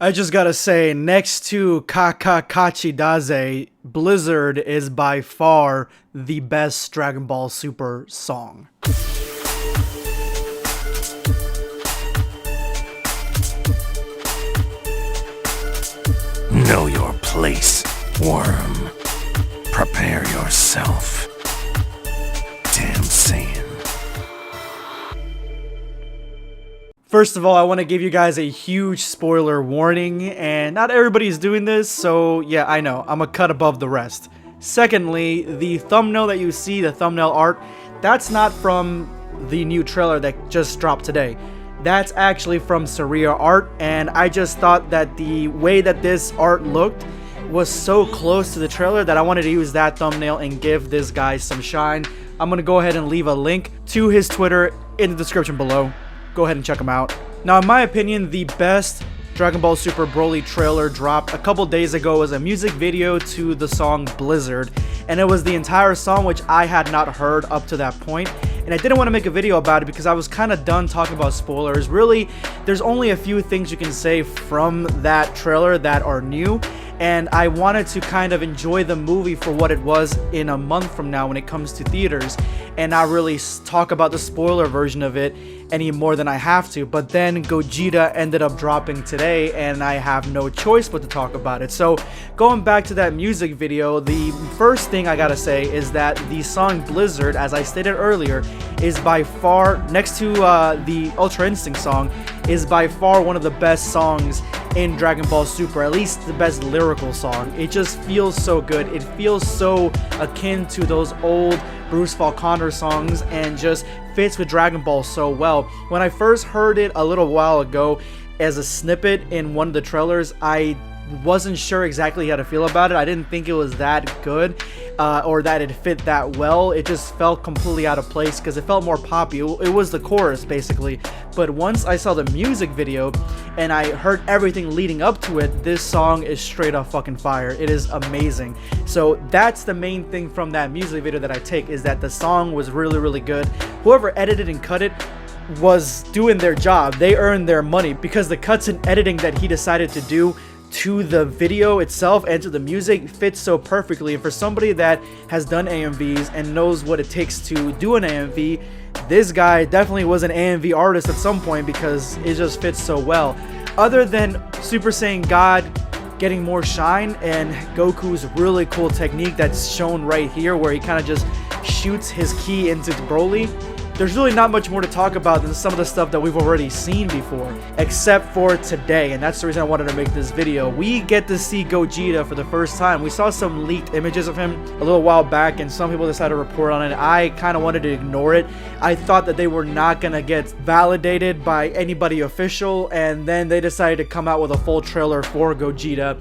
I just gotta say, next to Kakakachidaze, Blizzard is by far the best Dragon Ball Super song. Know your place, worm. Prepare yourself. Damn Saiyan. First of all, I want to give you guys a huge spoiler warning, and not everybody's doing this, so yeah, I know, I'm a cut above the rest. Secondly, the thumbnail that you see, the thumbnail art, that's not from the new trailer that just dropped today. That's actually from Surreal Art, and I just thought that the way that this art looked was so close to the trailer that I wanted to use that thumbnail and give this guy some shine. I'm going to go ahead and leave a link to his Twitter in the description below. Go ahead and check him out. Now, in my opinion, the best Dragon Ball Super Broly trailer dropped a couple days ago was a music video to the song Blizzard, and it was the entire song, which I had not heard up to that point. And I didn't want to make a video about it because I was kind of done talking about spoilers. Really, there's only a few things you can say from that trailer that are new, and I wanted to kind of enjoy the movie for what it was in a month from now when it comes to theaters, and not really talk about the spoiler version of it any more than I have to. But then Gogeta ended up dropping today, and I have no choice but to talk about it. So going back to that music video, the first thing I gotta say is that the song Blizzard, as I stated earlier, is by far, next to the Ultra Instinct song, is by far one of the best songs in Dragon Ball Super, at least the best lyrical song. It just feels so good. It feels so akin to those old Bruce Falconer songs and just fits with Dragon Ball so well. When I first heard it a little while ago as a snippet in one of the trailers, I wasn't sure exactly how to feel about it. I didn't think it was that good or that it fit that well. It just felt completely out of place because it felt more poppy. It was the chorus basically. But once I saw the music video and I heard everything leading up to it, this song is straight up fucking fire. It is amazing. So that's the main thing from that music video that I take, is that the song was really, really good. Whoever edited and cut it was doing their job. They earned their money because the cuts and editing that he decided to do to the video itself and to the music fits so perfectly. And for somebody that has done AMVs and knows what it takes to do an AMV, this guy definitely was an AMV artist at some point because it just fits so well. Other than Super Saiyan God getting more shine and Goku's really cool technique that's shown right here where he kind of just shoots his ki into Broly, there's really not much more to talk about than some of the stuff that we've already seen before, except for today, and that's the reason I wanted to make this video. We get to see Gogeta for the first time. We saw some leaked images of him a little while back, and some people decided to report on it. I kind of wanted to ignore it. I thought that they were not going to get validated by anybody official, and then they decided to come out with a full trailer for Gogeta.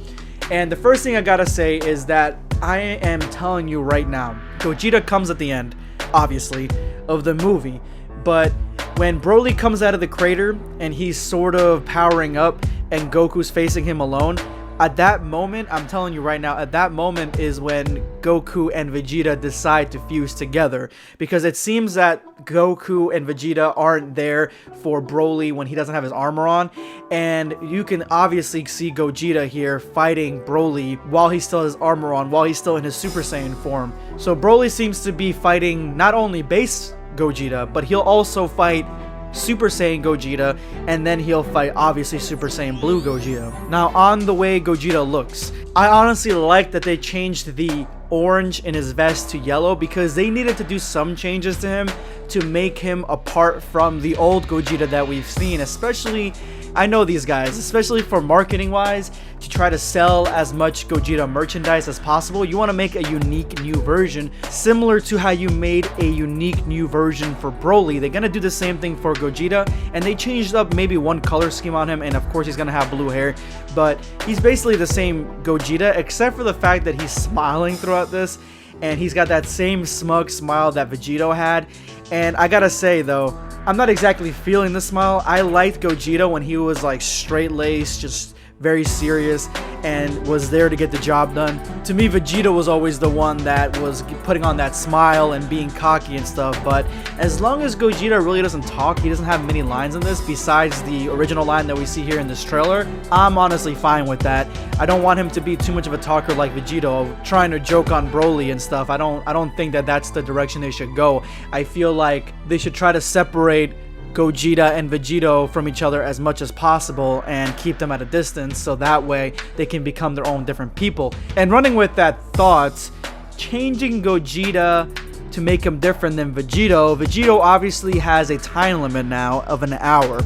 And the first thing I gotta say is that I am telling you right now, Gogeta comes at the end, obviously, of the movie, but when Broly comes out of the crater and he's sort of powering up and Goku's facing him alone, at that moment, I'm telling you right now, at that moment is when Goku and Vegeta decide to fuse together, because it seems that Goku and Vegeta aren't there for Broly when he doesn't have his armor on, and you can obviously see Gogeta here fighting Broly while he still has armor on, while he's still in his Super Saiyan form. So Broly seems to be fighting not only base Gogeta, but he'll also fight Super Saiyan Gogeta, and then he'll fight obviously Super Saiyan Blue Gogeta. Now, on the way Gogeta looks, I honestly like that they changed the orange in his vest to yellow, because they needed to do some changes to him to make him apart from the old Gogeta that we've seen. Especially, I know these guys, especially for marketing wise, to try to sell as much Gogeta merchandise as possible, you want to make a unique new version, similar to how you made a unique new version for Broly. They're gonna do the same thing for Gogeta, and they changed up maybe one color scheme on him, and of course he's gonna have blue hair, but he's basically the same Gogeta, except for the fact that he's smiling throughout this, and he's got that same smug smile that Vegito had. And I gotta say though, I'm not exactly feeling the smile. I liked Gogeta when he was like straight-laced, just very serious and was there to get the job done. To me, Vegeta was always the one that was putting on that smile and being cocky and stuff, but as long as Gogeta really doesn't talk, he doesn't have many lines in this besides the original line that we see here in this trailer, I'm honestly fine with that. I don't want him to be too much of a talker like Vegeta, trying to joke on Broly and stuff. I don't think that that's the direction they should go. I feel like they should try to separate Gogeta and Vegeta from each other as much as possible and keep them at a distance so that way they can become their own different people. And running with that thought, changing Gogeta to make him different than Vegeta obviously has a time limit now of an hour,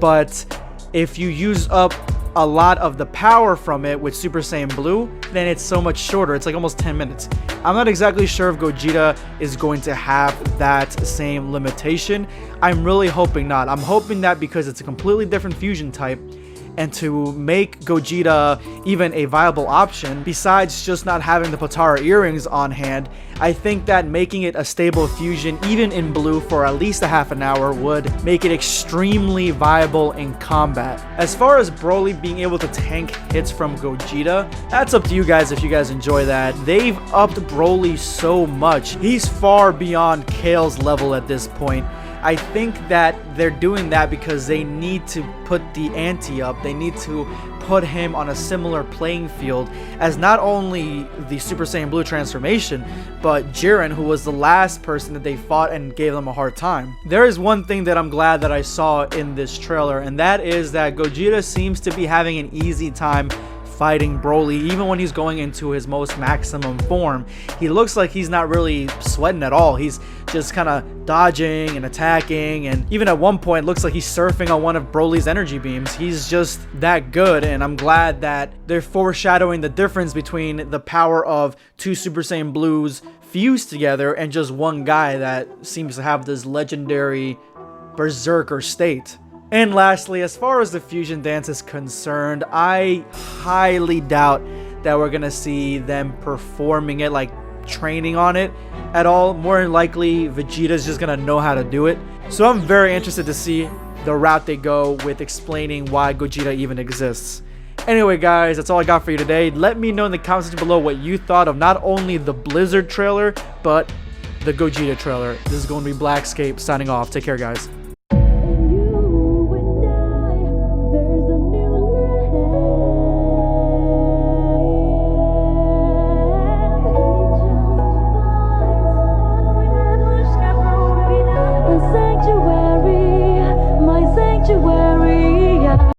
but if you use up a lot of the power from it with Super Saiyan Blue, then it's so much shorter. It's like almost 10 minutes. I'm not exactly sure if Gogeta is going to have that same limitation. I'm really hoping not. I'm hoping that because it's a completely different fusion type, and to make Gogeta even a viable option, besides just not having the Potara earrings on hand, I think that making it a stable fusion, even in blue for at least a half an hour, would make it extremely viable in combat. As far as Broly being able to tank hits from Gogeta, that's up to you guys if you guys enjoy that. They've upped Broly so much. He's far beyond Kale's level at this point. I think that they're doing that because they need to put the ante up. They need to put him on a similar playing field as not only the Super Saiyan Blue transformation, but Jiren, who was the last person that they fought and gave them a hard time. There is one thing that I'm glad that I saw in this trailer, and that is that Gogeta seems to be having an easy time fighting Broly, even when he's going into his most maximum form. He looks like he's not really sweating at all. He's just kind of dodging and attacking, and even at one point looks like he's surfing on one of Broly's energy beams. He's just that good, and I'm glad that they're foreshadowing the difference between the power of two Super Saiyan Blues fused together and just one guy that seems to have this legendary berserker state. And lastly, as far as the fusion dance is concerned, I highly doubt that we're gonna see them performing it, like training on it at all. More than likely, Vegeta's just gonna know how to do it. So I'm very interested to see the route they go with explaining why Gogeta even exists. Anyway guys, that's all I got for you today. Let me know in the comments section below what you thought of not only the Blizzard trailer, but the Gogeta trailer. This is going to be Blackscape signing off. Take care guys.